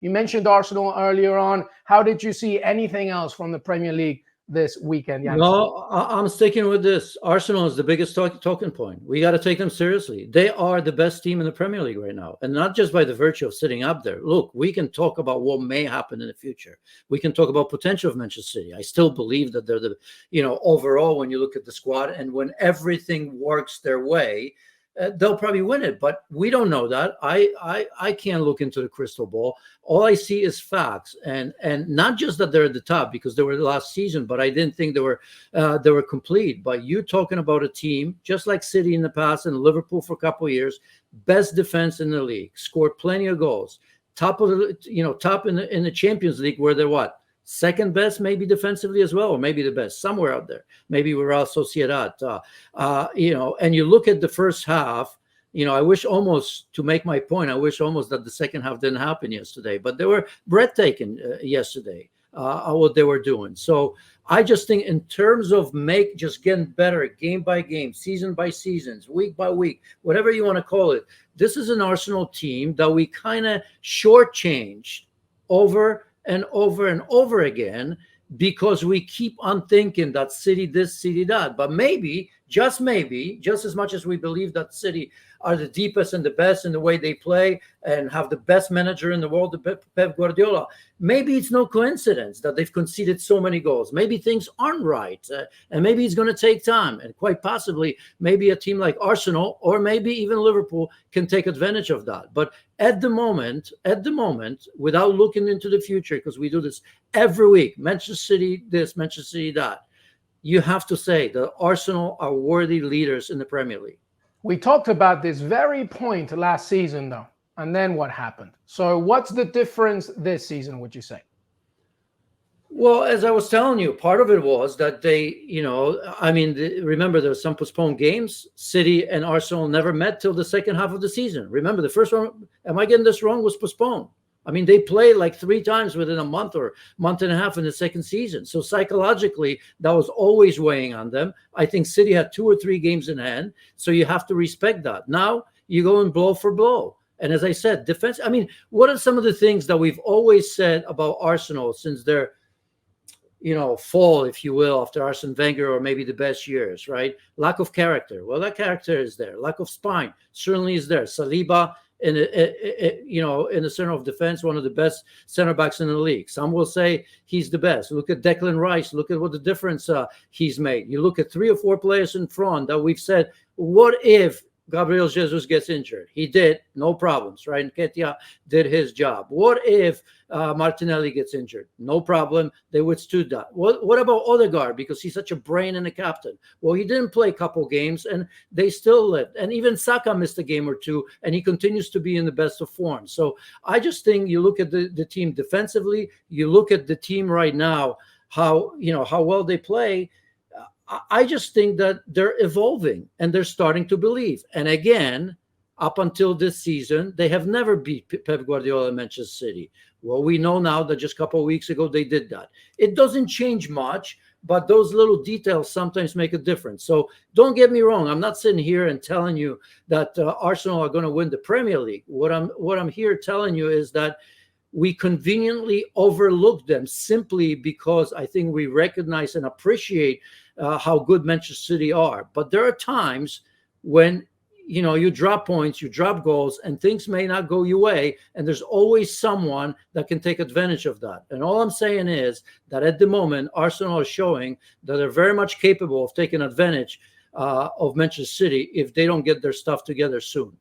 You mentioned Arsenal earlier on. How did you see anything else from the Premier League this weekend, Janusz? No, I'm sticking with this. Arsenal is the biggest talking point. We got to take them seriously. They are the best team in the Premier League right now, and not just by the virtue of sitting up there. Look, we can talk about what may happen in the future. We can talk about potential of Manchester City. I still believe that they're the, overall, when you look at the squad and when everything works their way, they'll probably win it, but we don't know that. I can't look into the crystal ball. All I see is facts, and not just that they're at the top because they were the last season, but I didn't think they were complete. But you talking about a team just like City in the past and Liverpool for a couple of years, best defense in the league, scored plenty of goals, top of the top in the Champions League where they're what? Second best, maybe defensively as well, or maybe the best, somewhere out there. Maybe we're Real Sociedad. And you look at the first half, I wish almost, to make my point, I wish almost that the second half didn't happen yesterday. But they were breathtaking yesterday, what they were doing. So I just think in terms of just getting better game by game, season by season, week by week, whatever you want to call it, this is an Arsenal team that we kind of shortchanged over and over and over again because we keep on thinking that City this, City that. But maybe, just as much as we believe that City are the deepest and the best in the way they play and have the best manager in the world, Pep Guardiola, maybe it's no coincidence that they've conceded so many goals. Maybe things aren't right, and maybe it's going to take time. And quite possibly, maybe a team like Arsenal or maybe even Liverpool can take advantage of that. But at the moment, without looking into the future, because we do this every week, Manchester City this, Manchester City that, you have to say that Arsenal are worthy leaders in the Premier League. We talked about this very point last season, though, and then what happened? So what's the difference this season, would you say? Well, as I was telling you, part of it was that they, remember there were some postponed games. City and Arsenal never met till the second half of the season. Remember, the first one, am I getting this wrong, was postponed. They played like 3 times within a month or month and a half in the second season. So psychologically, that was always weighing on them. I think City had 2 or 3 games in hand. So you have to respect that. Now you go and blow for blow. And as I said, defense. What are some of the things that we've always said about Arsenal since their, fall, if you will, after Arsene Wenger or maybe the best years, right? Lack of character. Well, that character is there. Lack of spine certainly is there. Saliba, in the center of defense, one of the best center backs in the league. Some will say he's the best. Look at Declan Rice. Look at what the difference he's made. You look at 3 or 4 players in front that we've said, what if Gabriel Jesus gets injured? He did, no problems, right? And Nketiah did his job. What if Martinelli gets injured? No problem. They withstood that. What about Odegaard? Because he's such a brain and a captain. Well, he didn't play a couple games, and they still lived. And even Saka missed a game or 2, and he continues to be in the best of form. So I just think you look at the team defensively, you look at the team right now, how well they play. I just think that they're evolving and they're starting to believe. And again, up until this season, they have never beat Pep Guardiola and Manchester City. Well, we know now that just a couple of weeks ago, they did that. It doesn't change much, but those little details sometimes make a difference. So don't get me wrong. I'm not sitting here and telling you that Arsenal are going to win the Premier League. What I'm here telling you is that we conveniently overlook them simply because I think we recognize and appreciate how good Manchester City are. But there are times when, you drop points, you drop goals, and things may not go your way. And there's always someone that can take advantage of that. And all I'm saying is that at the moment, Arsenal is showing that they're very much capable of taking advantage of Manchester City if they don't get their stuff together soon.